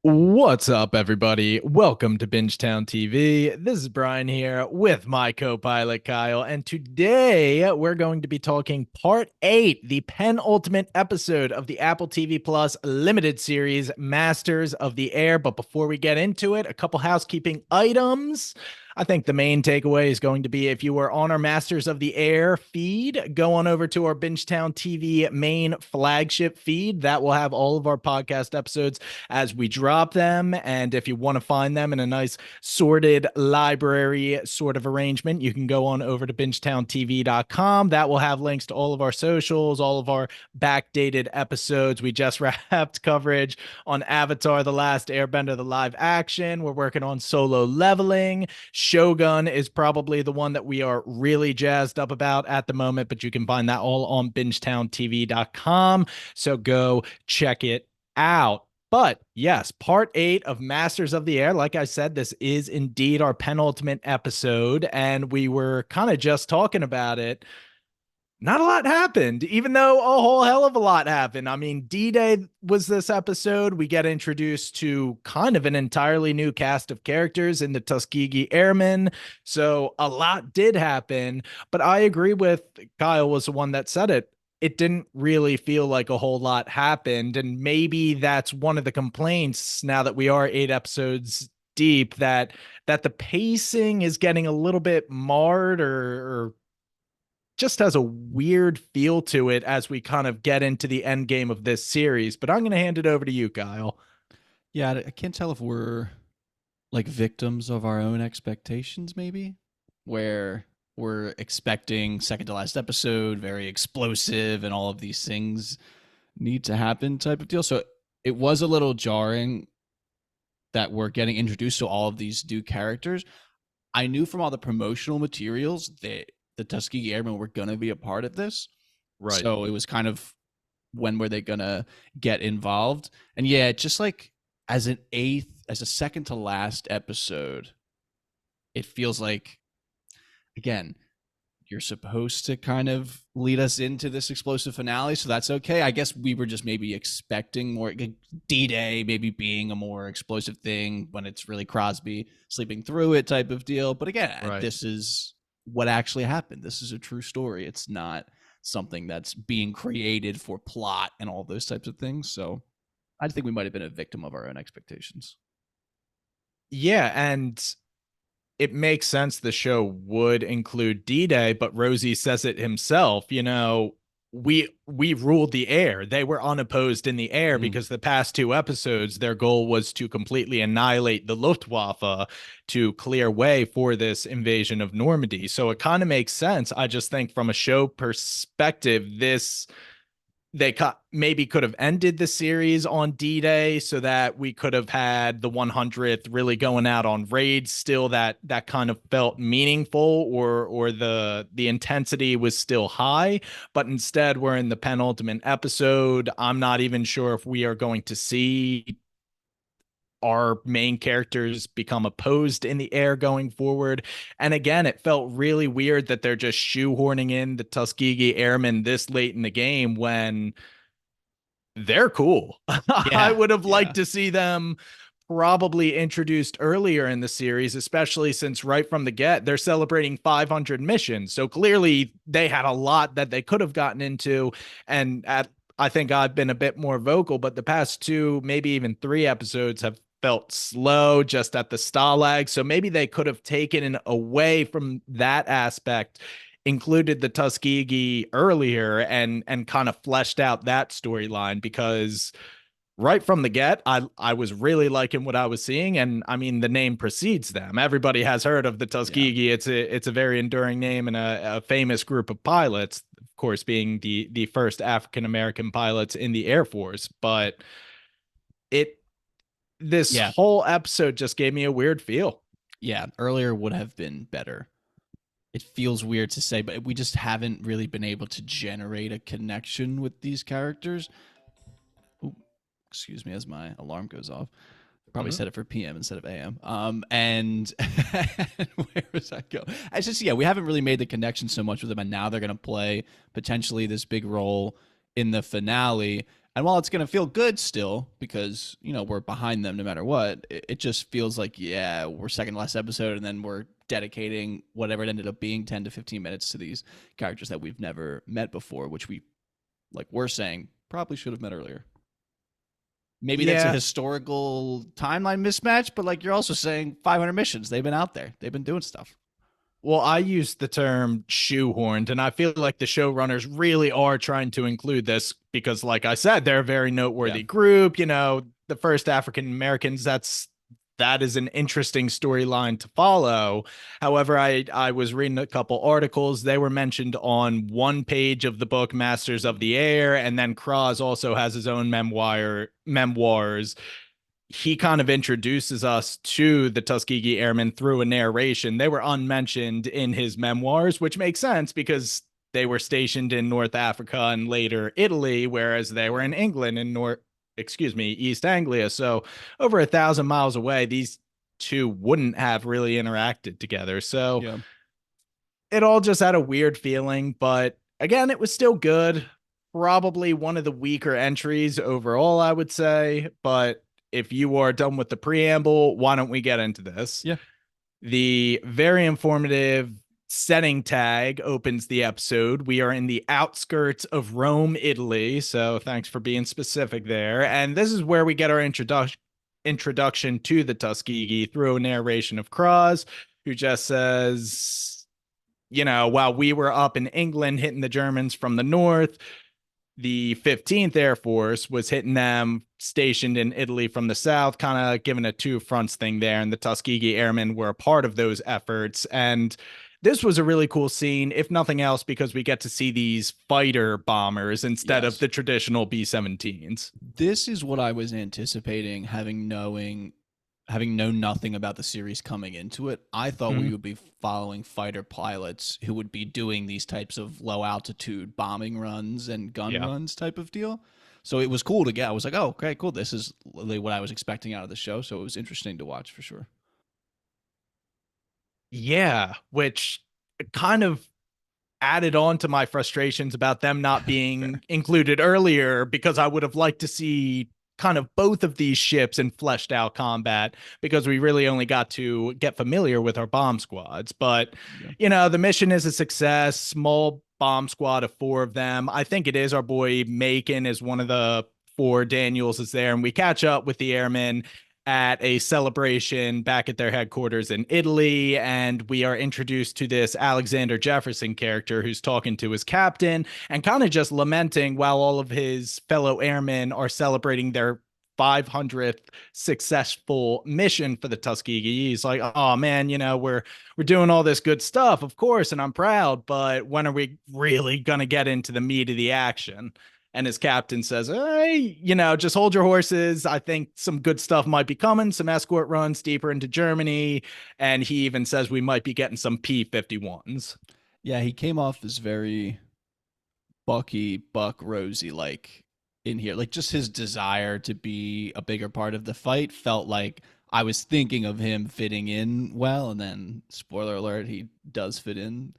What's up, everybody? Welcome to Bingetown TV. This is Brian here with my co pilot Kyle, and today we're going to be talking part 8, the penultimate episode of the Apple TV Plus limited series, Masters of the Air. But before we get into it, a couple housekeeping items. I think the main takeaway is going to be if you were on our Masters of the Air feed, go on over to our Bingetown TV main flagship feed. That will have all of our podcast episodes as we drop them. And if you want to find them in a nice sorted library sort of arrangement, you can go on over to bingetowntv.com. That will have links to all of our socials, all of our backdated episodes. We just wrapped coverage on Avatar The Last Airbender, the live action. We're working on Solo Leveling. Shogun is probably the one that we are really jazzed up about at the moment, but you can find that all on bingetowntv.com. So go check it out. But yes, part 8 of Masters of the Air. Like I said, this is indeed our penultimate episode, and we were kind of just talking about it. Not a lot happened, even though a whole hell of a lot happened. I mean, D-Day was this episode. We get introduced to kind of an entirely new cast of characters in the Tuskegee Airmen. So a lot did happen, but I agree with Kyle was the one that said it. It didn't really feel like a whole lot happened. And maybe that's one of the complaints now that we are 8 episodes deep, that the pacing is getting a little bit marred or just has a weird feel to it as we kind of get into the end game of this series. But I'm going to hand it over to you, Kyle. Yeah, I can't tell if we're like victims of our own expectations, maybe, where we're expecting second to last episode, very explosive, and all of these things need to happen type of deal. So it was a little jarring that we're getting introduced to all of these new characters. I knew from all the promotional materials that the Tuskegee Airmen were going to be a part of this. Right. So it was kind of when were they going to get involved? And yeah, just like as a second to last episode, it feels like, again, you're supposed to kind of lead us into this explosive finale, so that's okay. I guess we were just maybe expecting more D-Day maybe being a more explosive thing when it's really Crosby sleeping through it type of deal. But again, Right. this is what actually happened. This is a true story. It's not something that's being created for plot and all those types of things. So I think we might have been a victim of our own expectations. Yeah, and it makes sense the show would include D-Day, but Rosie says it himself, we ruled the air. They were unopposed in the air Mm. because the past 2 episodes, their goal was to completely annihilate the Luftwaffe to clear way for this invasion of Normandy. So it kind of makes sense. I just think from a show perspective, they maybe could have ended the series on D-Day so that we could have had the 100th really going out on raids still that kind of felt meaningful, or the intensity was still high. But instead we're in the penultimate episode. I'm not even sure if we are going to see our main characters become opposed in the air going forward. And again, it felt really weird that they're just shoehorning in the Tuskegee Airmen this late in the game when they're cool. I Yeah, would have liked yeah. to see them probably introduced earlier in the series, especially since right from the get, they're celebrating 500 missions. So clearly they had a lot that they could have gotten into. And I think I've been a bit more vocal, but the past 2, maybe even 3 episodes have felt slow just at the Stalag. So maybe they could have taken it away from that aspect, included the Tuskegee earlier, and kind of fleshed out that storyline, because right from the get, I was really liking what I was seeing. And I mean, the name precedes them. Everybody has heard of the Yeah. Tuskegee. It's a very enduring name and a famous group of pilots, of course, being the first African American pilots in the Air Force. But it this Yeah. whole episode just gave me a weird feel. Yeah. Earlier would have been better. It feels weird to say, but we just haven't really been able to generate a connection with these characters. Ooh, excuse me as my alarm goes off. Probably Mhm. set it for PM instead of AM. And where was I go? It's just, yeah, we haven't really made the connection so much with them, and now they're going to play potentially this big role in the finale. And while it's going to feel good still, because, we're behind them no matter what, it just feels like, yeah, we're second last episode, and then we're dedicating whatever it ended up being 10 to 15 minutes to these characters that we've never met before, which we're saying, probably should have met earlier. Maybe that's a Yeah. historical timeline mismatch, but like you're also saying 500 missions. They've been out there, they've been doing stuff. Well, I use the term shoehorned, and I feel like the showrunners really are trying to include this because, like I said, they're a very Yeah. noteworthy group. The first African Americans. That is an interesting storyline to follow. However, I was reading a couple articles. They were mentioned on one page of the book Masters of the Air, and then Kraz also has his own memoirs. He kind of introduces us to the Tuskegee Airmen through a narration. They were unmentioned in his memoirs, which makes sense because they were stationed in North Africa and later Italy, whereas they were Yeah. in England and East Anglia. So over 1,000 miles away, these two wouldn't have really interacted together. So Yeah. it all just had a weird feeling, but again, it was still good. Probably one of the weaker entries overall, I would say. But if you are done with the preamble, why don't we get into this? Yeah. The very informative setting tag opens the episode. We are in the outskirts of Rome, Italy. So thanks for being specific there. And this is where we get our introduction to the Tuskegee through a narration of Kraz, who just says, while we were up in England hitting the Germans from the north, the 15th Air Force was hitting them stationed in Italy from the south, kind of giving a two fronts thing there. And the Tuskegee Airmen were a part of those efforts. And this was a really cool scene, if nothing else, because we get to see these fighter bombers instead of Yes. the traditional B 17s. This is what I was anticipating, having known nothing about the series coming into it. I thought we Mm-hmm. would be following fighter pilots who would be doing these types of low altitude bombing runs and gun Yeah. runs type of deal. So it was cool to get. I was like, oh, okay, cool. This is literally what I was expecting out of the show. So it was interesting to watch for sure. Yeah, which kind of added on to my frustrations about them not being Fair. included earlier because I would have liked to see kind of both of these ships in fleshed out combat because we really only got to get familiar with our bomb squads. But, Yeah. the mission is a success. Small bomb squad of four of them. I think it is our boy Macon is one of the four. Daniels is there, and we catch up with the airmen at a celebration back at their headquarters in Italy. And we are introduced to this Alexander Jefferson character who's talking to his captain and kind of just lamenting while all of his fellow airmen are celebrating their 500th successful mission for the Tuskegee. He's like, "Oh man, we're doing all this good stuff, of course, and I'm proud, but when are we really gonna get into the meat of the action?" And his captain says, "Hey, just hold your horses. I think some good stuff might be coming, some escort runs deeper into Germany." And he even says we might be getting some P-51s. Yeah, he came off as very Buck Rosie like in here. Like just his desire to be a bigger part of the fight felt like I was thinking of him fitting in well, and then spoiler alert, he does fit in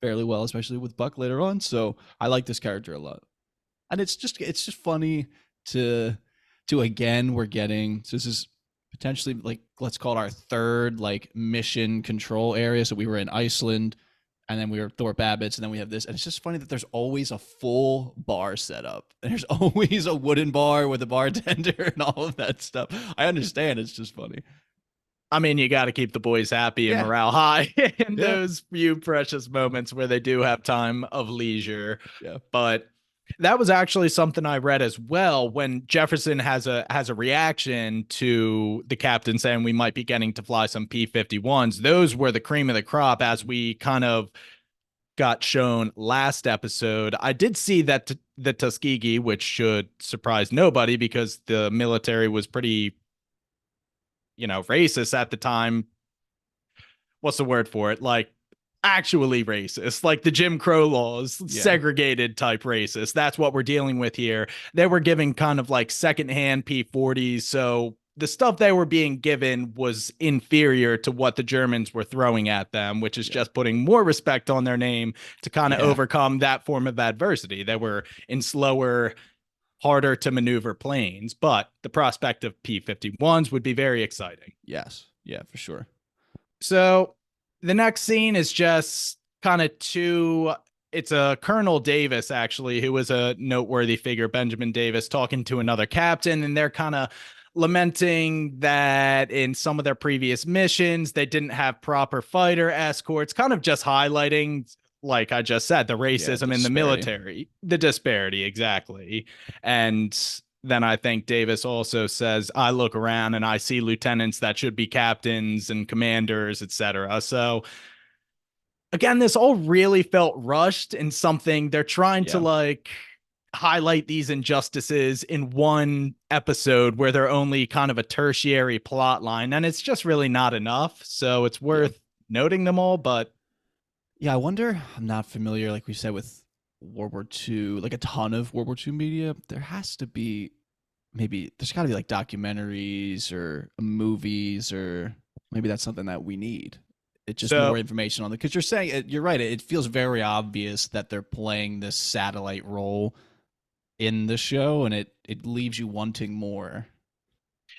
fairly well, especially with Buck later on. So I like this character a lot. And it's just funny to again we're getting, so this is potentially like, let's call it our third like mission control area. So we were in Iceland, and then we were Thorpe Abbott's, and then we have this. And it's just funny that there's always a full bar set up. There's always a wooden bar with a bartender and all of that stuff. I understand. It's just funny. I mean, you got to keep the boys happy and Yeah. morale high in Yeah. those few precious moments where they do have time of leisure. Yeah. But that was actually something I read as well when Jefferson has a reaction to the captain saying we might be getting to fly some P-51s. Those were the cream of the crop as we kind of got shown last episode. I did see that the Tuskegee, which should surprise nobody because the military was pretty racist at the time. What's the word for it? Like actually racist, like the Jim Crow laws, Yeah. segregated type racist. That's what we're dealing with here. They were giving kind of like secondhand P-40s. So the stuff they were being given was inferior to what the Germans were throwing at them, which is Yeah. just putting more respect on their name to kind of Yeah. overcome that form of adversity. They were in slower harder to maneuver planes, but the prospect of P-51s would be very exciting. Yes. Yeah, for sure. So the next scene is just kind of two. It's a Colonel Davis, actually, who was a noteworthy figure, Benjamin Davis, talking to another captain, and they're kind of lamenting that in some of their previous missions, they didn't have proper fighter escorts, kind of just highlighting, like I just said, the Yeah, racism in the disparity. military, the disparity, exactly. And then I think Davis also says, I look around and I see lieutenants that should be captains and commanders, etc. So again, this all really felt rushed in something they're trying to Yeah. like highlight these injustices in one episode where they're only kind of a tertiary plot line, and it's just really not enough. So it's Yeah. worth noting them all, but Yeah, I wonder. I'm not familiar, like we said, with World War II, like a ton of World War II media. There has to be maybe there's got to be like documentaries or movies, or maybe that's something that we need. It's just more so information on the because you're saying you're right. It feels very obvious that they're playing this satellite role in the show, and it leaves you wanting more.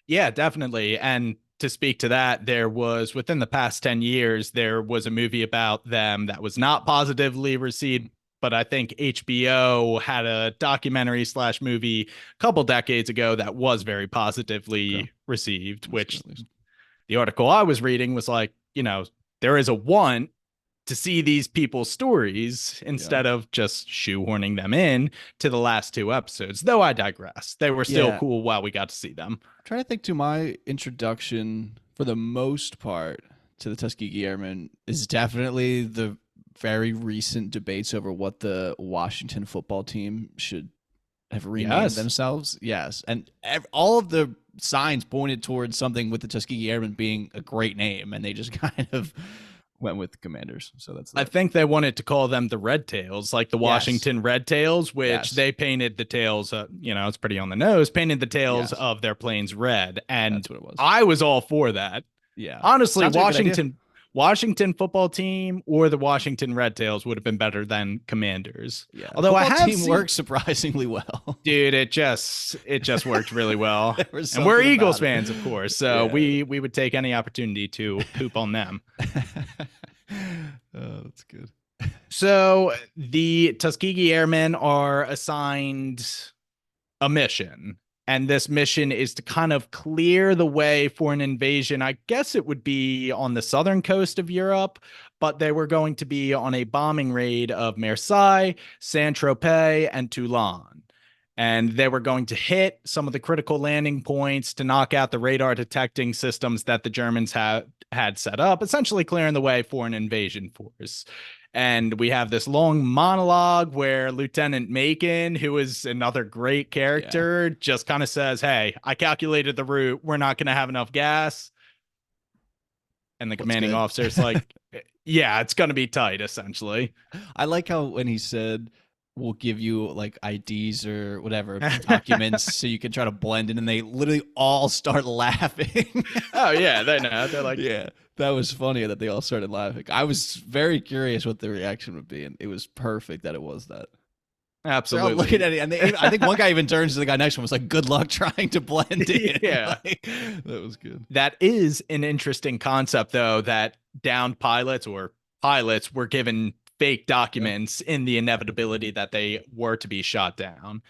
yeah, definitely. And to speak to that, there was within the past 10 years, there was a movie about them that was not positively received. But I think HBO had a documentary slash movie a couple decades ago that was very Okay, positively received, that's good which at least. the article I was reading was like, there is a want to see these people's stories Yeah, instead of just shoehorning them in to the last two episodes. Though I digress. They were still yeah. cool while we got to see them. I'm trying to think to my introduction for the most part to the Tuskegee Airmen is definitely the very recent debates over what the Washington football team should have renamed Yes. themselves. Yes, and all of the signs pointed towards something with the Tuskegee Airmen being a great name, and they just kind of went with Commanders. So that's I that. think they wanted to call them the Red Tails, like the Yes, Washington Red Tails, which yes, they painted the tails, it's pretty on the nose, painted the tails yes. of their planes red. And That's what it was. I was all for that. Yeah, Honestly, sounds like a good idea. Washington football team or the Washington Red Tails would have been better than Commanders. Yeah, the Although I football have team seen, works surprisingly well. dude, it just worked really well. There was And we're something Eagles about it. fans, of course, so Yeah. we would take any opportunity to poop on them. Oh, that's good. So the Tuskegee Airmen are assigned a mission. And this mission is to kind of clear the way for an invasion. I guess it would be on the southern coast of Europe, but they were going to be on a bombing raid of Marseille, Saint Tropez, and Toulon. And they were going to hit some of the critical landing points to knock out the radar detecting systems that the Germans had set up, essentially clearing the way for an invasion force. And we have this long monologue where Lieutenant Macon, who is another great Yeah, character, just kind of says, Hey, I calculated the route. We're not going to have enough gas. And the what's commanding good? officer's like, Yeah, it's going to be tight, essentially. I like how when he said, "We'll give you like IDs or whatever documents so you can try to blend in," and they literally all start laughing. Oh, yeah, they know. They're like, Yeah, that was funny that they all started laughing. I was very curious what the reaction would be, and it was perfect that it was that. They're all looking Absolutely. at it, and I think one guy even turns to the guy next to him and was like, "Good luck trying to blend in." Yeah. Like, that was good. That is an interesting concept, though, that downed pilots or pilots were given fake Yeah, documents in the inevitability that they were to be shot down.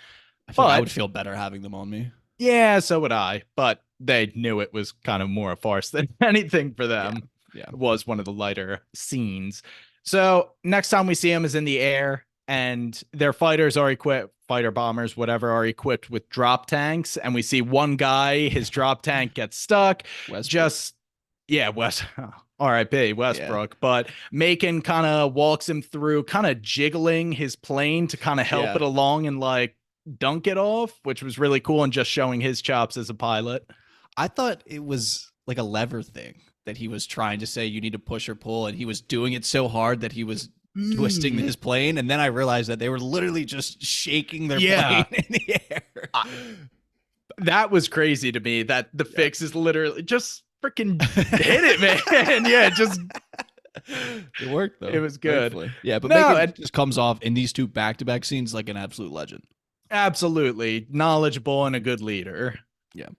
I feel like I would But feel better having them on me. yeah, so would I. But they knew it was kind of more a farce than anything for Yeah, them. yeah, It was one of the lighter scenes. So next time we see them is in the air, and their fighters are equipped, fighter bombers, whatever, are equipped with drop tanks. And we see one guy, his drop tank gets stuck. Westbrook. Just, yeah, RIP Yeah, Westbrook, but Macon kind of walks him through, kind of jiggling his plane to kind of help yeah. it along and like dunk it off, which was really cool and just showing his chops as a pilot. I thought it was like a lever thing that he was trying to say you need to push or pull, and he was doing it so hard that he was twisting Mm, his plane, and then I realized that they were literally just shaking their yeah. plane in the air. I, that was crazy to me that the Yeah. fix is literally just freaking hit it, man. Yeah, just It worked though. it was good. Thankfully. Yeah, but No, Megan just comes off in these two back-to-back scenes like an absolute legend. Absolutely knowledgeable and a good leader. Yeah.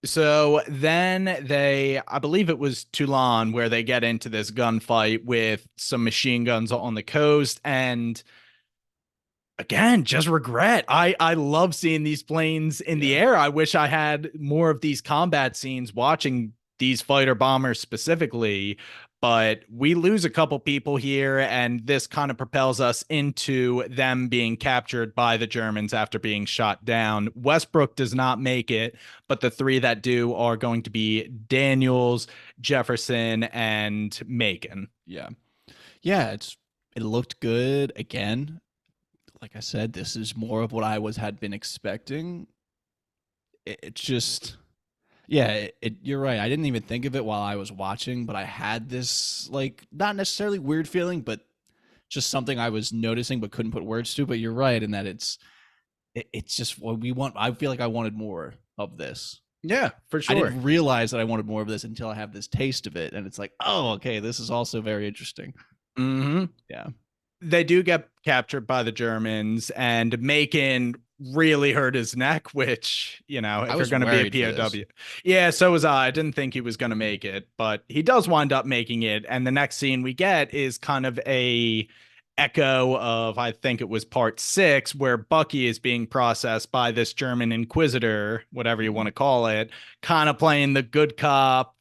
So then I believe it was Toulon, where they get into this gunfight with some machine guns on the coast. And again, just regret. I love seeing these planes in the Yeah. air. I wish I had more of these combat scenes watching these fighter bombers specifically, but we lose a couple people here, and this kind of propels us into them being captured by the Germans after being shot down. Westbrook does not make it, but the three that do are going to be Daniels, Jefferson, and Macon. Yeah. Yeah, it looked good again. Like I said, this is more of what I was had been expecting. It's just yeah, you're right. I didn't even think of it while I was watching, but I had this like not necessarily weird feeling, but just something I was noticing but couldn't put words to. But you're right in that it's just what we want. I feel like I wanted more of this. Yeah, for I sure. didn't realize that I wanted more of this until I have this taste of it, and it's like, oh, okay, this is also very interesting. Mm-hmm. Yeah, They do get captured by the Germans, and Macon really hurt his neck, which, I if you're was going to be a worried for this. POW. Yeah, so was I. I didn't think he was going to make it, but he does wind up making it. And the next scene we get is kind of a echo of, I think it was part 6, where Bucky is being processed by this German inquisitor, whatever you want Mhm. to call it, kind of playing the good cop,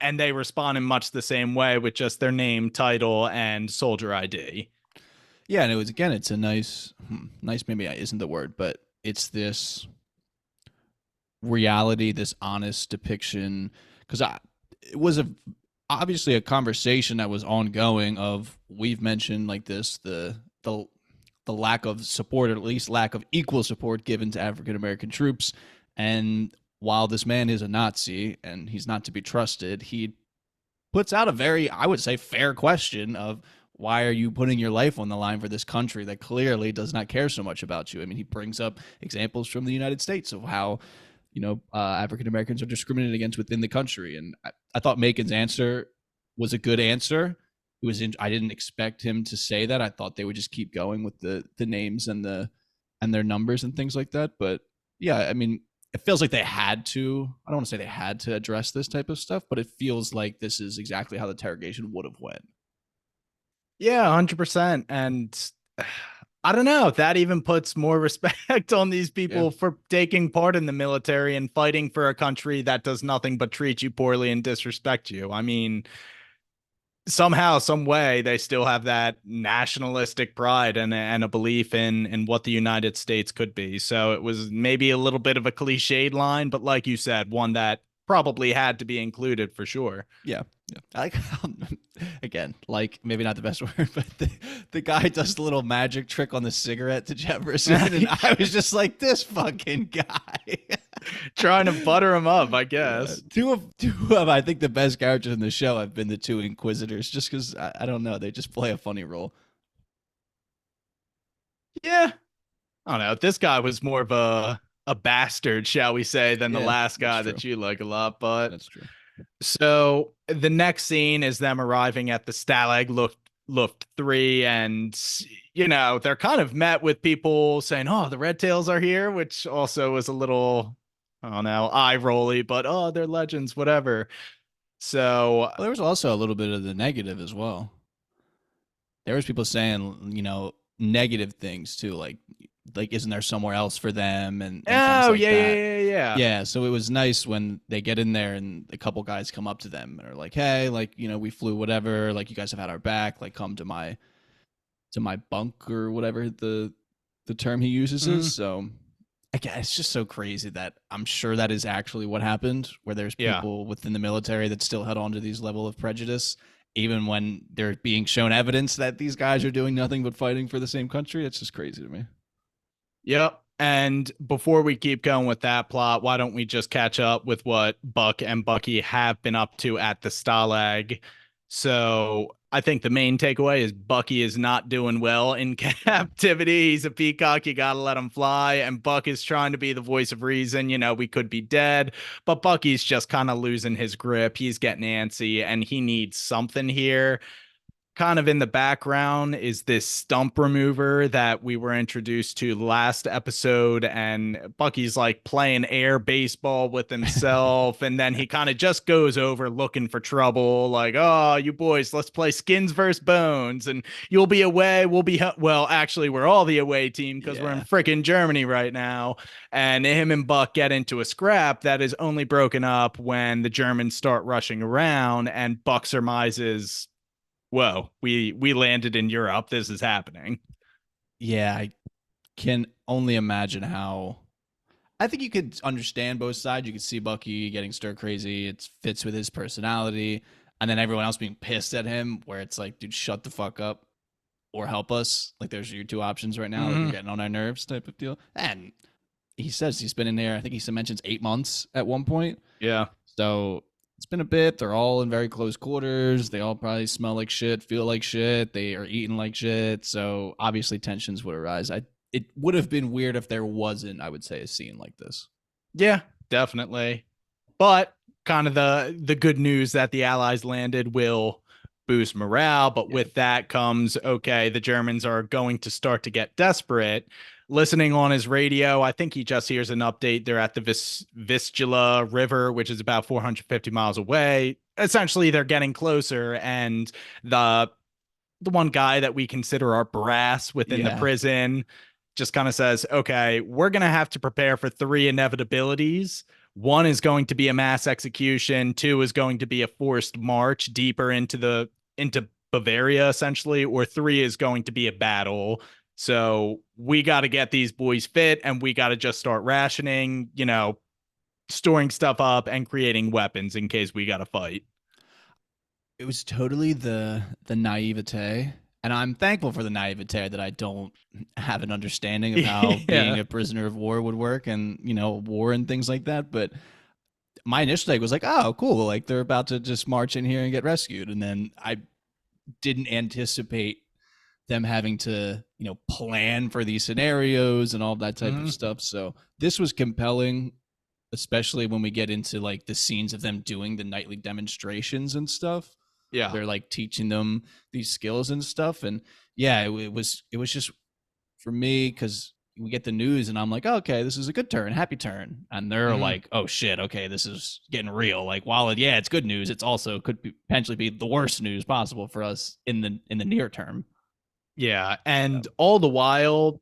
and they respond in much the same way with just their name, title, and soldier ID. Yeah, and it was again, it's a nice, nice maybe isn't the word, but it's this reality, this honest depiction. Because it was obviously a conversation that was ongoing. Of we've mentioned like this the lack of support, or at least lack of equal support given to African American troops, and while this man is a Nazi and he's not to be trusted, he puts out a very, I would say, fair question of why are you putting your life on the line for this country that clearly does not care so much about you? I mean, he brings up examples from the United States of how, African Americans are discriminated against within the country. And I thought Macon's answer was a good answer. I didn't expect him to say that. I thought they would just keep going with the names and their numbers and things like that. But yeah, I mean, it feels like they had to. I don't want to say they had to address this type of stuff, but it feels like this is exactly how the interrogation would have went. Yeah, 100%. And I don't know, that even puts more respect on these Yeah, people for taking part in the military and fighting for a country that does nothing but treat you poorly and disrespect you. I mean, somehow, some way, they still have that nationalistic pride and a belief in what the United States could be. So it was maybe a little bit of a cliched line, but like you said, one that probably had to be included for sure. yeah, yeah. I like again, like maybe not the best word, but the guy does the little magic trick on the cigarette to Jefferson, and I was just like, this fucking guy. Trying to butter him up, I Yeah, guess. two of I think the best characters in the show have been the two Inquisitors, just because I don't know, they just play a funny role. Yeah, I don't know. This guy was more of a bastard, shall we say, than the Yeah, last that's guy true. that you like a lot. But That's true. so the next scene is them arriving at the Stalag Luft 3, and they're kind of met with people saying, "Oh, the Red Tails are here," which also was a little, I don't know, eye rolly, but oh, they're legends, whatever. So Well, there was also a little bit of the negative as well. There was people saying, negative things too, like isn't there somewhere else for them and things oh like yeah, that. yeah, yeah, yeah. Yeah, so it was nice when they get in there and a couple guys come up to them and are like, "Hey, like, we flew whatever, like you guys have had our back, like come to my bunk or whatever the term he uses is." Mhm. So, again, it's just so crazy that I'm sure that is actually what happened, where there's Yeah. people within the military that still held on to these level of prejudice, even when they're being shown evidence that these guys are doing nothing but fighting for the same country. It's just crazy to me. Yep. And before we keep going with that plot, why don't we just catch up with what Buck and Bucky have been up to at the Stalag? So I think the main takeaway is Bucky is not doing well in captivity. He's a peacock. You got to let him fly. And Buck is trying to be the voice of reason. We could be dead, but Bucky's just kind of losing his grip. He's getting antsy and he needs something here. kind of in the background is this stump remover that we were introduced to last episode, and Bucky's like playing air baseball with himself, and then he kind of just goes over looking for trouble, like, oh, you boys, let's play skins versus bones, and you'll be away, we'll be well, actually we're all the away team because we're in Yeah. freaking Germany right now. And him and Buck get into a scrap that is only broken up when the Germans start rushing around, and Buck surmises, whoa, we landed in Europe. This is happening. Yeah, I can only imagine how. I think you could understand both sides. You could see Bucky getting stir crazy. It fits with his personality. And then everyone else being pissed at him, where it's like, dude, shut the fuck up or help us. Like, there's your two options right now. Like, you're Mm-hmm. getting on our nerves type of deal. And he says he's been in there, I think he mentions 8 months at one point. Yeah. So it's been a bit. They're all in very close quarters. They all probably smell like shit, feel like shit. They are eating like shit. So obviously tensions would arise. It would have been weird if there wasn't, I would say, a scene like this. Yeah, definitely. But kind of the good news that the Allies landed will boost morale. But Yeah. with that comes, okay, the Germans are going to start to get desperate. Listening on his radio, I think he just hears an update. They're at the Vistula River, which is about 450 miles away. Essentially, they're getting closer, and the the one guy that we consider our brass within the Yeah. prison just kind of says, okay, we're going to have to prepare for three inevitabilities. One is going to be a mass execution. Two is going to be a forced march deeper into Bavaria, essentially. Or three is going to be a battle. So we got to get these boys fit, and we got to just start rationing, storing stuff up and creating weapons in case we got to fight. It was totally the naivete. And I'm thankful for the naivete that I don't have an understanding of how being Yeah. a prisoner of war would work and, war and things like that. But my initial take was like, oh, cool. Like they're about to just march in here and get rescued. And then I didn't anticipate them having to, plan for these scenarios and all that type of Mm-hmm. stuff. So this was compelling, especially when we get into like the scenes of them doing the nightly demonstrations and stuff. Yeah. They're like teaching them these skills and stuff. And yeah, it was just for me because we get the news and I'm like, oh, okay, this is a good turn, happy turn. And they're Mm-hmm. like, oh shit, okay, this is getting real. Like, while it's good news, it's also potentially be the worst news possible for us in the near term. Yeah. So, And all the while,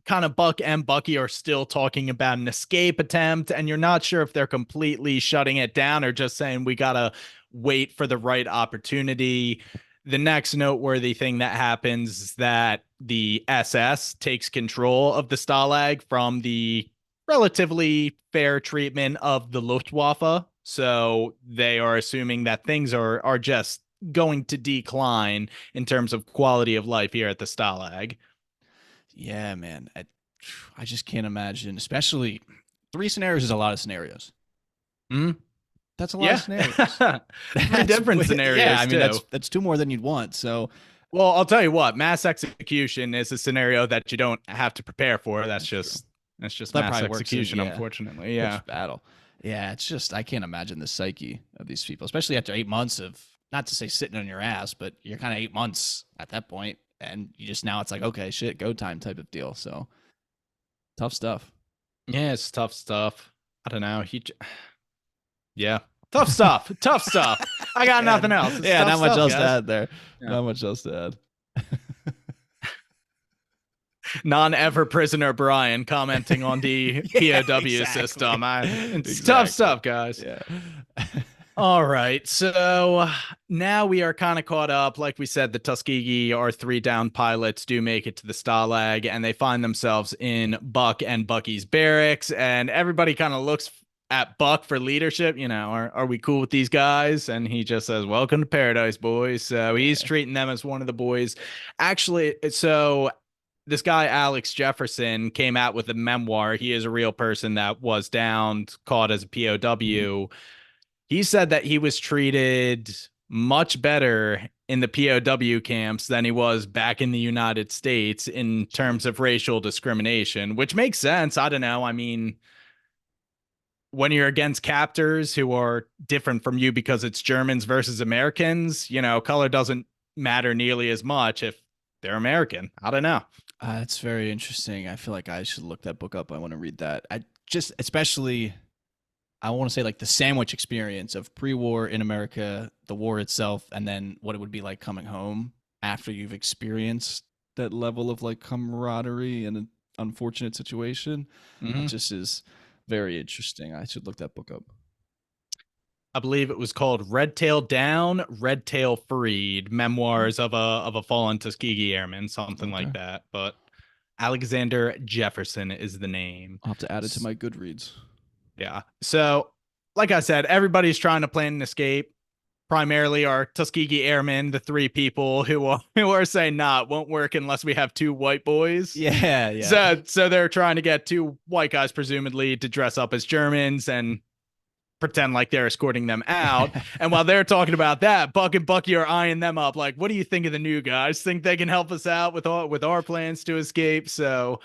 kind of Buck and Bucky are still talking about an escape attempt, and you're not sure if they're completely shutting it down or just saying we gotta wait for the right opportunity. The next noteworthy thing that happens is that the SS takes control of the Stalag from the relatively fair treatment of the Luftwaffe. So they are assuming that things are just going to decline in terms of quality of life here at the Stalag. yeah, man, I just can't imagine, especially three scenarios is a lot of scenarios. Mm-hmm. That's a lot of Yeah. scenarios. Three different scenarios, yeah, I mean too. that's two more than you'd want. So Well, I'll tell you what, mass execution is a scenario that you don't have to prepare for. That's that's true. just that's just That mass probably works in execution, unfortunately. Yeah. pitched battle. Yeah, it's just I can't imagine the psyche of these people, especially after 8 months of, not to say sitting on your ass, but you're kind of 8 months at that point, and you just, now it's like, okay, shit, go time type of deal. So tough stuff. Yeah, it's tough stuff. I don't know. Yeah. Tough stuff. Tough stuff. I got yeah, nothing else. It's yeah, tough not much stuff, else to guys. add there. Yeah. Not much else to add. Non-ever prisoner Brian commenting on the Yeah, POW exactly. system. It's tough Exactly. stuff, guys. Yeah. All right. So now we are kind of caught up. Like we said, the Tuskegee, our three down pilots, do make it to the Stalag, and they find themselves in Buck and Bucky's barracks. And everybody kind of looks at Buck for leadership. Are we cool with these guys? And he just says, welcome to paradise, boys. So he's Yeah. treating them as one of the boys. Actually, so this guy, Alex Jefferson, came out with a memoir. He is a real person that was downed, caught as a POW. He said that he was treated much better in the POW camps than he was back in the United States in terms of racial discrimination, which makes sense. I don't know. I mean, when you're against captors who are different from you because it's Germans versus Americans, color doesn't matter nearly as much if they're American. I don't know. That's very interesting. I feel like I should look that book up. I want to read that. I just, especially, I want to say like the sandwich experience of pre-war in America, the war itself, and then what it would be like coming home after you've experienced that level of like camaraderie in an unfortunate situation. That Hmm. just is very interesting. I should look that book up. I believe it was called Red Tail Down, Red Tail Freed, Memoirs of a Fallen Tuskegee Airman, something Okay. like that. But Alexander Jefferson is the name. I'll have to add it to my Goodreads. Yeah. So, like I said, everybody's trying to plan an escape. Primarily our Tuskegee Airmen, the three people who are saying, nah, it won't work unless we have two white boys. Yeah, yeah. So they're trying to get two white guys, presumably, to dress up as Germans and pretend like they're escorting them out. And while they're talking about that, Buck and Bucky are eyeing them up. Like, what do you think of the new guys? Think they can help us out with our plans to escape? So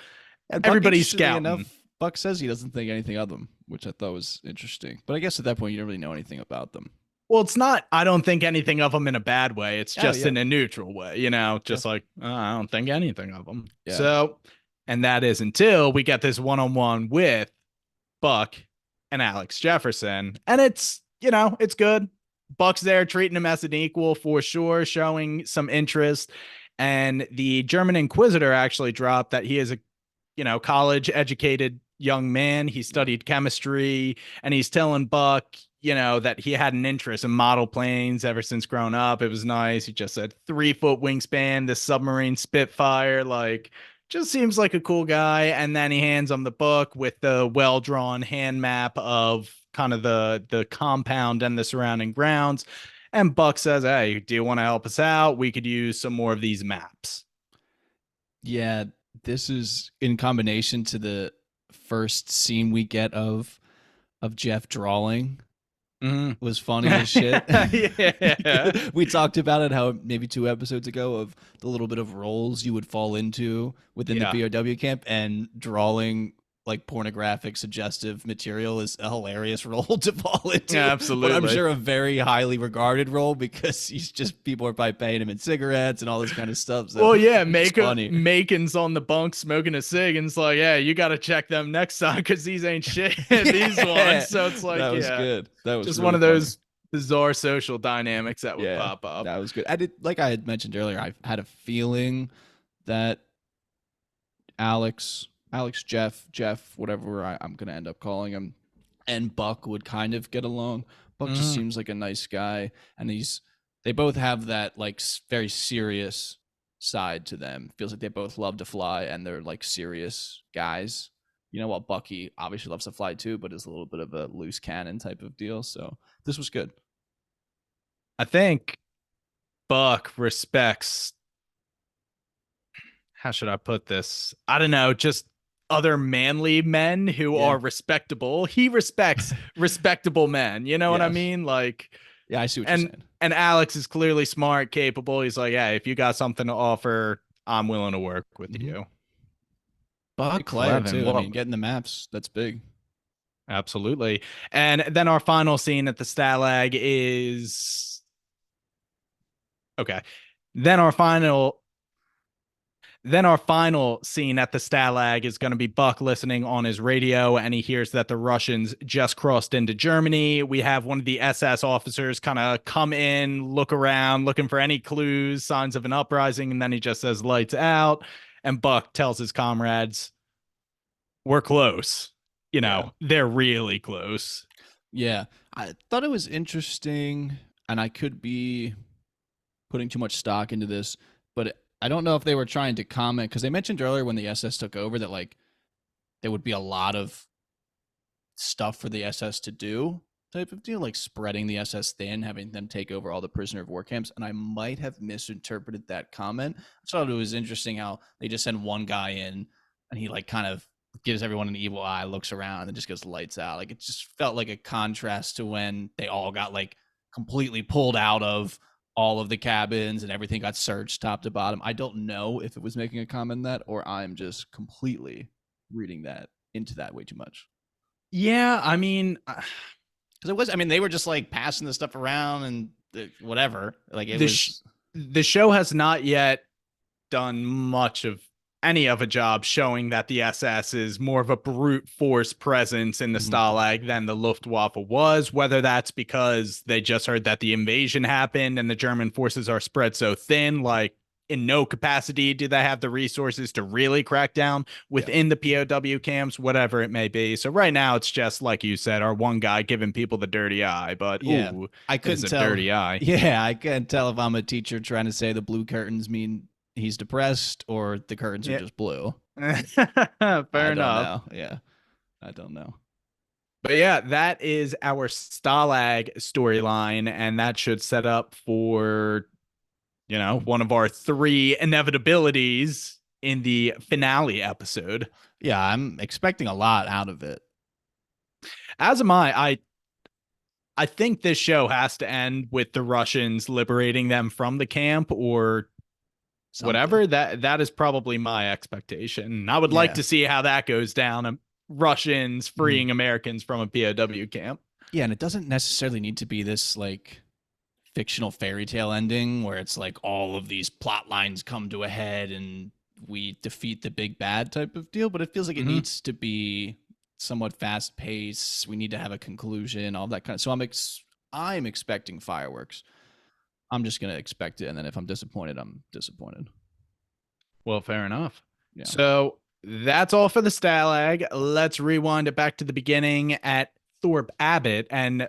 And Buck, everybody's interestingly scouting. enough, Buck says he doesn't think anything of them, which I thought was interesting. But I guess at that point, you don't really know anything about them. Well, it's not, I don't think anything of them in a bad way. It's Oh, just yeah. in a neutral way, you know, Yeah. just like, I don't think anything of them. Yeah. So, and that is until we get this one on one with Buck and Alex Jefferson. And it's, you know, it's good. Buck's there treating him as an equal for sure, showing some interest. And the German Inquisitor actually dropped that he is a, you know, college educated young man. He studied chemistry and he's telling Buck, you know, that he had an interest in model planes ever since growing up. It was nice. He just said 3 foot wingspan, this submarine Spitfire, like, just seems like a cool guy. And then he hands him the book with the well drawn hand map of kind of the compound and the surrounding grounds. And Buck says, hey, do you want to help us out? We could use some more of these maps. Yeah. This is in combination to the first scene we get of Jeff drawing Mm. was funny as shit. Yeah. We talked about it how maybe 2 episodes ago of the little bit of roles you would fall into within the Yeah. POW camp, and drawing like pornographic suggestive material is a hilarious role to fall into. Yeah, But I'm absolutely. sure a very highly regarded role because he's just people are probably paying him in cigarettes and all this kind of stuff. So Well, yeah, it's funny. Macon's on the bunk smoking a cig, and it's like, yeah, you got to check them next time because these ain't shit. These Yeah, ones. So it's like, that was yeah, good. That was just one really of funny. those bizarre social dynamics that would Yeah, pop up. that was good. I did, like I had mentioned earlier, I had a feeling that Jeff, whatever I'm gonna end up calling him, and Buck would kind of get along. Buck just Mhm. seems like a nice guy, and they both have that like very serious side to them. Feels like they both love to fly, and they're like serious guys. You know, while Bucky obviously loves to fly too, but is a little bit of a loose cannon type of deal. So this was good. I think Buck respects, how should I put this? I don't know, just other manly men who Yeah. are respectable. He respects respectable men. You know what I Yes. mean? Like, Yeah, I see what you're and saying. Alex is clearly smart, capable. He's like, yeah, if you got something to offer, I'm willing to work with Mm-hmm. you. Big But player Clevin, too. I what? mean, getting the maps, that's big. Absolutely. And then our final scene at the Stalag is okay. Then our final Then our final scene at the Stalag is going to be Buck listening on his radio, and he hears that the Russians just crossed into Germany. We have one of the SS officers kind of come in, look around, looking for any clues, signs of an uprising, and then he just says lights out. And Buck tells his comrades, we're close. You Yeah. know, they're really close. Yeah. I thought it was interesting, and I could be putting too much stock into this, but I don't know if they were trying to comment because they mentioned earlier when the SS took over that like there would be a lot of stuff for the SS to do type of deal, like spreading the SS thin, having them take over all the prisoner of war camps. And I might have misinterpreted that comment. I thought it was interesting how they just send one guy in and he like kind of gives everyone an evil eye, looks around, and just goes lights out. Like it just felt like a contrast to when they all got like completely pulled out of all of the cabins and everything got searched top to bottom. I don't know if it was making a comment in that or I'm just completely reading that into that way too much. Yeah, I mean, Because it was, I mean, they were just like passing the stuff around and whatever. Like it the sh- was. the show has not yet done much of any of a job showing that the SS is more of a brute force presence in the Mhm. Stalag than the Luftwaffe was, whether that's because they just heard that the invasion happened and the German forces are spread so thin, like in no capacity do they have the resources to really crack down Yeah. within the POW camps, whatever it may be. So right now it's just like you said, our one guy giving people the dirty eye, but Yeah. ooh, I it is couldn't a tell. dirty eye. Yeah, I can't tell if I'm a teacher trying to say the blue curtains mean he's depressed or the curtains are Yeah. just blue. I Fair don't enough. know. Yeah, I don't know. But yeah, that is our Stalag storyline, and that should set up for, one of our three inevitabilities in the finale episode. Yeah, I'm expecting a lot out of it. As am I. I think this show has to end with the Russians liberating them from the camp or Something. whatever. That is probably my expectation. I would like Yeah. to see how that goes down. Russians Mhm. freeing Americans from a POW camp. Yeah, and it doesn't necessarily need to be this like fictional fairy tale ending where it's like all of these plot lines come to a head and we defeat the big bad type of deal, but it feels like it Mm-hmm. needs to be somewhat fast paced. We need to have a conclusion, all that kind of. So I'm expecting fireworks. I'm just gonna expect it, and then if I'm disappointed, I'm disappointed. Well, fair enough. Yeah. So that's all for the Stalag. Let's rewind it back to the beginning at Thorpe Abbott. And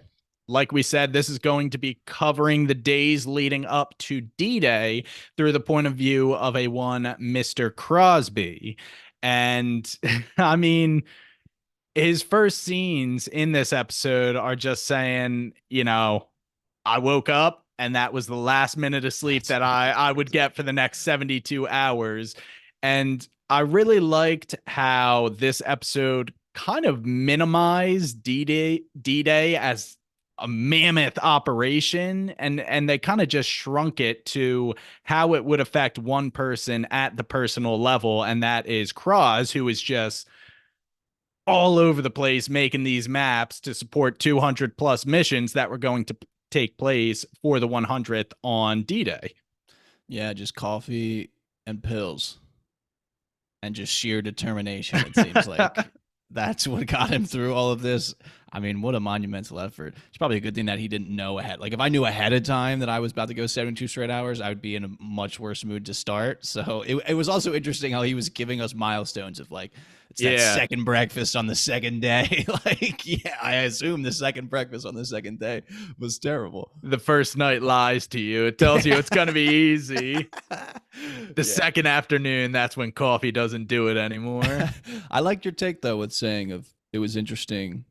like we said, this is going to be covering the days leading up to D Day through the point of view of a one Mr. Crosby. And I mean, his first scenes in this episode are just saying, I woke up and that was the last minute of sleep That's that fucking I would crazy. get for the next 72 hours. And I really liked how this episode kind of minimized D-Day as a mammoth operation and they kind of just shrunk it to how it would affect one person at the personal level, and that is Cross, who is just all over the place making these maps to support 200 plus missions that were going to take place for the 100th on D-Day. Yeah, just coffee and pills and just sheer determination. It seems like that's what got him through all of this. I mean, what a monumental effort. It's probably a good thing that he didn't know ahead. Like, if I knew ahead of time that I was about to go 72 straight hours, I would be in a much worse mood to start. So it was also interesting how he was giving us milestones of like, it's that Yeah. second breakfast on the second day. Like, yeah, I assume the second breakfast on the second day was terrible. The first night lies to you. It tells you it's going to be easy. The Yeah. second afternoon, that's when coffee doesn't do it anymore. I liked your take though with saying of it was interesting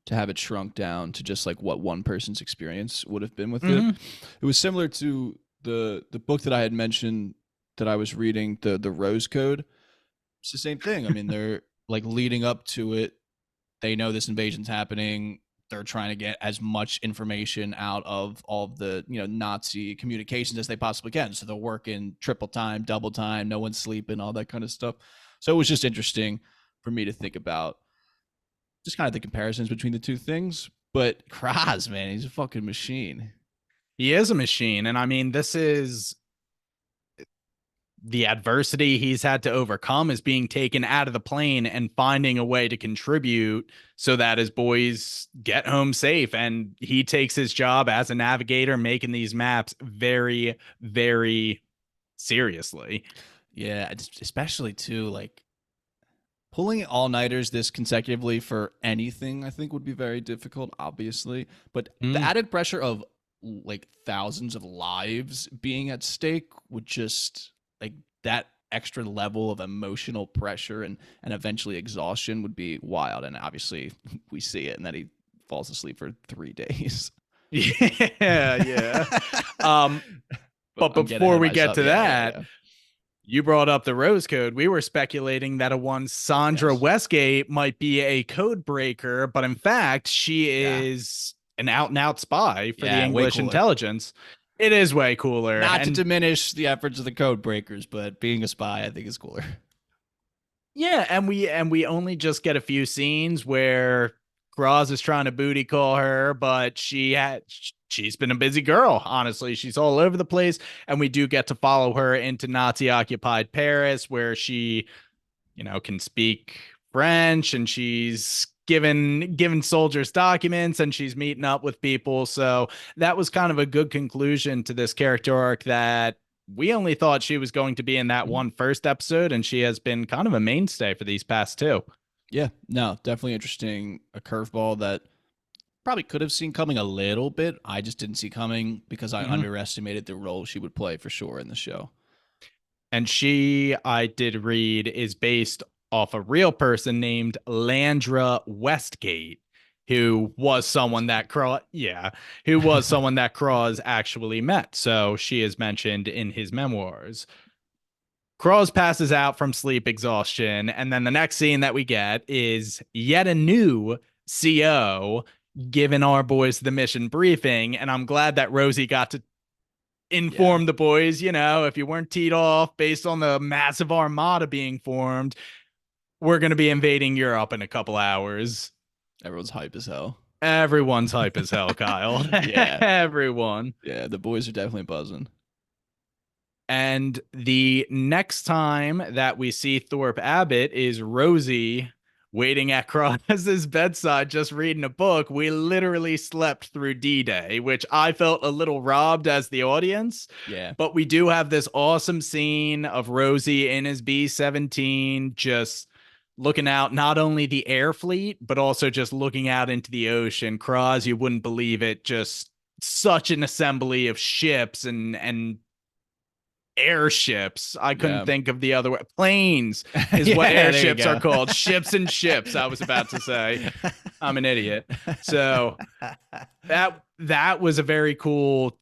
to have it shrunk down to just like what one person's experience would have been with it. Mm-hmm. It was similar to the book that I had mentioned that I was reading, the Rose Code. It's the same thing. I mean, they're like leading up to it. They know this invasion's happening. They're trying to get as much information out of all of the Nazi communications as they possibly can. So they're working triple time, double time, no one's sleeping, all that kind of stuff. So it was just interesting for me to think about just kind of the comparisons between the two things. But Kraz, man, he's a fucking machine. He is a machine. And I mean, this is the adversity he's had to overcome is being taken out of the plane and finding a way to contribute so that his boys get home safe. And he takes his job as a navigator, making these maps very, very seriously. Yeah, especially too like pulling all nighters this consecutively for anything. I think would be very difficult, obviously. But the Mm. added pressure of like thousands of lives being at stake would just like that extra level of emotional pressure and eventually exhaustion would be wild. And obviously we see it and then he falls asleep for 3 days. Yeah, yeah. Um, But but I'm getting ahead before of we get myself. to Yeah, yeah, that, yeah. you brought up the Rose Code. We were speculating that a one Sandra Yes. Westgate might be a code breaker, but in fact, she Yeah. is an out and out spy for the Yeah, way English cooler. intelligence. It is way cooler. Not to And diminish the efforts of the code breakers, but being a spy, I think is cooler. yeah, and we only just get a few scenes where Cross is trying to booty call her, but she's been a busy girl. Honestly, she's all over the place, and we do get to follow her into Nazi occupied Paris, where she, can speak French, and she's given soldiers documents, and she's meeting up with people. So that was kind of a good conclusion to this character arc that we only thought she was going to be in that Mhm. one first episode, and she has been kind of a mainstay for these past two. Yeah, no, definitely interesting. A curveball that probably could have seen coming a little bit. I just didn't see coming because I Mhm. underestimated the role she would play for sure in the show. And she, I did read, is based off a real person named Landra Westgate, who was someone that Cross actually met. So she is mentioned in his memoirs. Cross passes out from sleep exhaustion, and then the next scene that we get is yet a new CO giving our boys the mission briefing. And I'm glad that Rosie got to Yeah, inform the boys, if you weren't teed off based on the massive armada being formed, we're going to be invading Europe in a couple hours. everyone's hype as hell. Everyone's hype as hell, Kyle. Yeah, Everyone. yeah, the boys are definitely buzzing. And the next time that we see Thorpe Abbott is Rosie waiting at Cross's bedside, just reading a book. We literally slept through D-Day, which I felt a little robbed as the audience. Yeah, But we do have this awesome scene of Rosie in his B-17 just looking out not only the air fleet, but also just looking out into the ocean. Cross, you wouldn't believe it, just such an assembly of ships and airships. I couldn't yeah, think of the other way. Planes is what yeah. There you airships are go. called. Ships and ships. I was about to say. I'm an idiot. So that was a very cool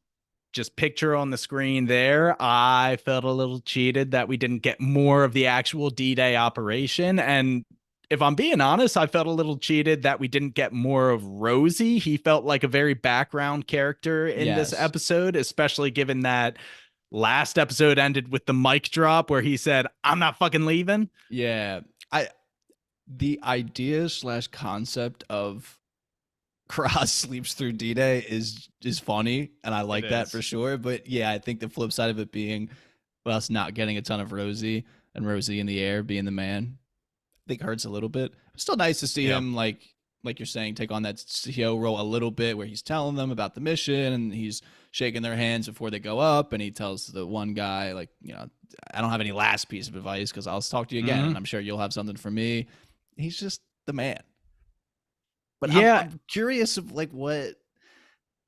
just picture on the screen there. I felt a little cheated that we didn't get more of the actual D-Day operation. And if I'm being honest, I felt a little cheated that we didn't get more of Rosie. He felt like a very background character in this Yes. episode, especially given that last episode ended with the mic drop where he said, "I'm not fucking leaving." Yeah. I the idea slash concept of Cross sleeps through D-Day is funny, and I It like that for is. sure. But yeah, I think the flip side of it being us not getting a ton of Rosie and Rosie in the air being the man, I think hurts a little bit. It's still nice to see Yeah. him like you're saying, take on that CEO role a little bit where he's telling them about the mission and he's shaking their hands before they go up, and he tells the one guy, like, I don't have any last piece of advice because I'll talk to you again and Mm-hmm. I'm sure you'll have something for me. He's just the man. But I'm Yeah, I'm curious of like what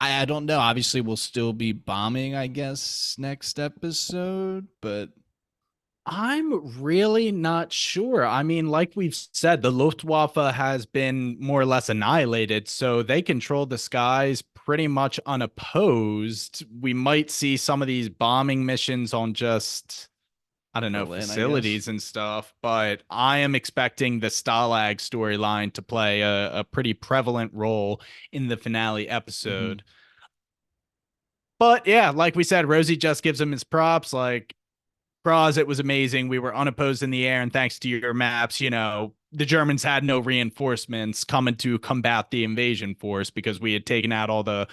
I don't know. Obviously, we'll still be bombing, I guess, next episode. But I'm really not sure. I mean, like we've said, the Luftwaffe has been more or less annihilated, so they control the skies pretty much unopposed. We might see some of these bombing missions on just, I don't know, Berlin, I guess. facilities and stuff, but I am expecting the Stalag storyline to play a pretty prevalent role in the finale Mm-hmm. episode. But yeah, like we said, Rosie just gives him his props. Like, Braz, it was amazing. We were unopposed in the air, and thanks to your maps, the Germans had no reinforcements coming to combat the invasion force because we had taken out all the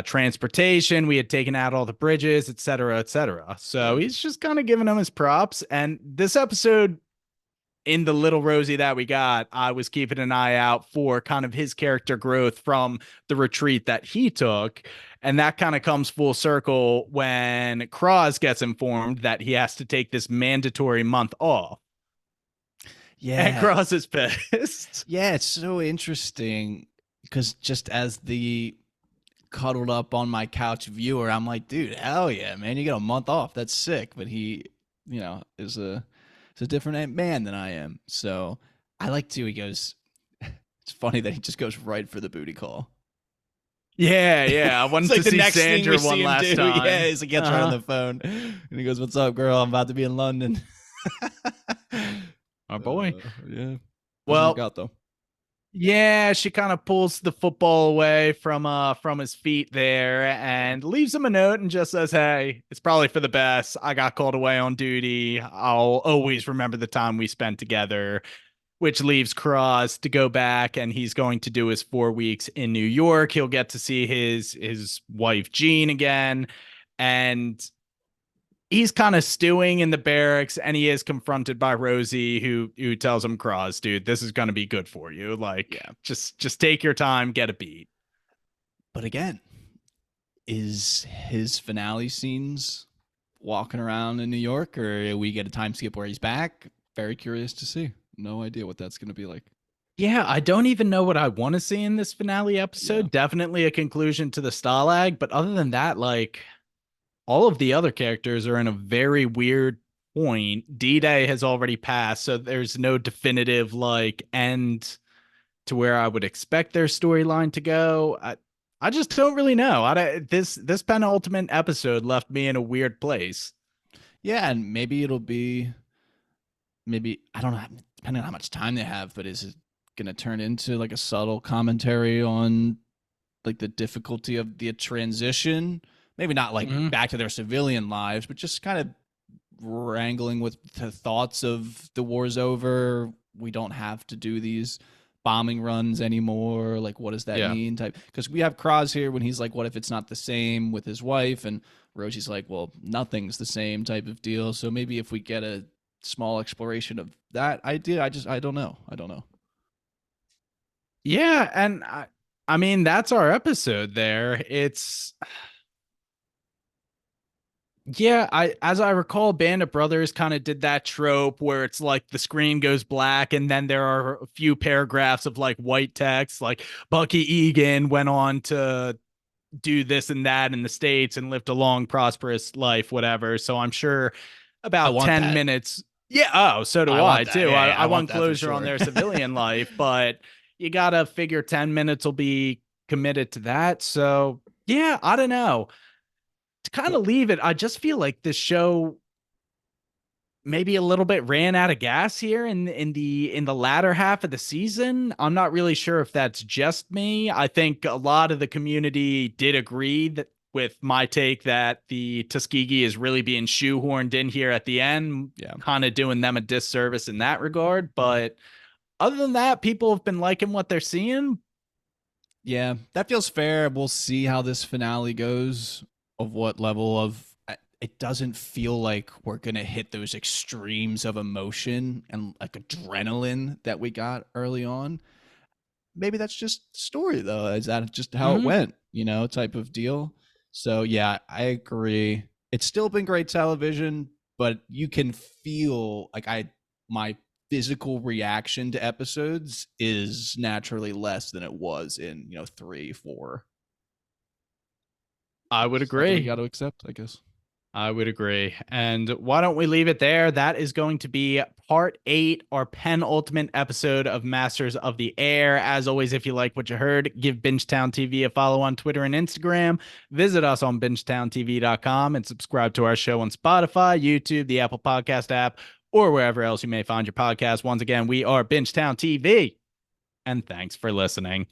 transportation, we had taken out all the bridges, et cetera, et cetera. So Yeah. he's just kind of giving them his props. And this episode, in the little Rosie that we got, I was keeping an eye out for kind of his character growth from the retreat that he took. And that kind of comes full circle when Cross gets informed that he has to take this mandatory month off. And Yeah. Cross is pissed. Yeah, it's so interesting because just as the cuddled up on my couch viewer, I'm like, dude, hell yeah, man, you get a month off. That's sick. But he, is a different man than I am. So I like to. He goes. It's funny that he just goes right for the booty call. Yeah, yeah. I It's wanted like to the see next thing we Sandra see one him last do. Yeah, time. he's like gets right on the phone, and he goes, "What's up, girl? I'm about to be in London." My boy. Yeah, doesn't work Well, out though. yeah, she kind of pulls the football away from his feet there and leaves him a note and just says, "Hey, it's probably for the best. I got called away on duty. I'll always remember the time we spent together. which leaves Cross to go back, and he's going to do his 4 weeks in New York. He'll get to see his wife Jean again, and he's kind of stewing in the barracks, and he is confronted by Rosie, who tells him, Cross, dude, this is going to be good for you. Like, Yeah. just take your time, get a beat. But again, is his finale scenes walking around in New York, or we get a time skip where he's back? Very curious to see. No idea what that's going to be like. Yeah, I don't even know what I want to see in this finale Yeah. episode. Definitely a conclusion to the Stalag, but other than that, like, all of the other characters are in a very weird point. D-Day has already passed, so there's no definitive like end to where I would expect their storyline to go. I just don't really know. This penultimate episode left me in a weird place. Yeah, and maybe it'll be maybe I don't know, depending on how much time they have, but is it going to turn into like a subtle commentary on like the difficulty of the transition? Maybe not like Mm-hmm. back to their civilian lives, but just kind of wrangling with the thoughts of the war's over. We don't have to do these bombing runs anymore. Like, what does that Yeah. mean? Type, because we have Kraz here when he's like, what if it's not the same with his wife? And Rosie's like, well, nothing's the same type of deal. So maybe if we get a small exploration of that idea, I don't know. I don't know. Yeah, and I mean that's our episode there. It's Yeah, I as I recall, Band of Brothers kind of did that trope where it's like the screen goes black and then there are a few paragraphs of like white text, like Bucky Egan went on to do this and that in the States and lived a long, prosperous life, whatever. So I'm sure I about want 10 that. minutes. Yeah, oh, so do I I want that. too. Yeah, I yeah, I want want that for closure on sure. their civilian life, but you gotta figure 10 minutes will be committed to that. So yeah, I don't know to kind Well, of leave it, I just feel like this show maybe a little bit ran out of gas here in the latter half of the season. I'm not really sure if that's just me. I think a lot of the community did agree that with my take that the Tuskegee is really being shoehorned in here at the end, yeah. kind of doing them a disservice in that regard. But other than that, people have been liking what they're seeing. Yeah, that feels fair. We'll see how this finale goes, of what level of it doesn't feel like we're going to hit those extremes of emotion and like adrenaline that we got early on. Maybe that's just story though. Is that just how it Mm-hmm. went, type of deal. So yeah, I agree. It's still been great television, but you can feel like my physical reaction to episodes is naturally less than it was in, 3, 4. I would Something we agree. got to accept, I guess. I would agree. And why don't we leave it there? That is going to be part 8, our penultimate episode of Masters of the Air. As always, if you like what you heard, give Bingetown TV a follow on Twitter and Instagram. Visit us on bingetowntv.com and subscribe to our show on Spotify, YouTube, the Apple Podcast app, or wherever else you may find your podcast. Once again, we are Bingetown TV. And thanks for listening.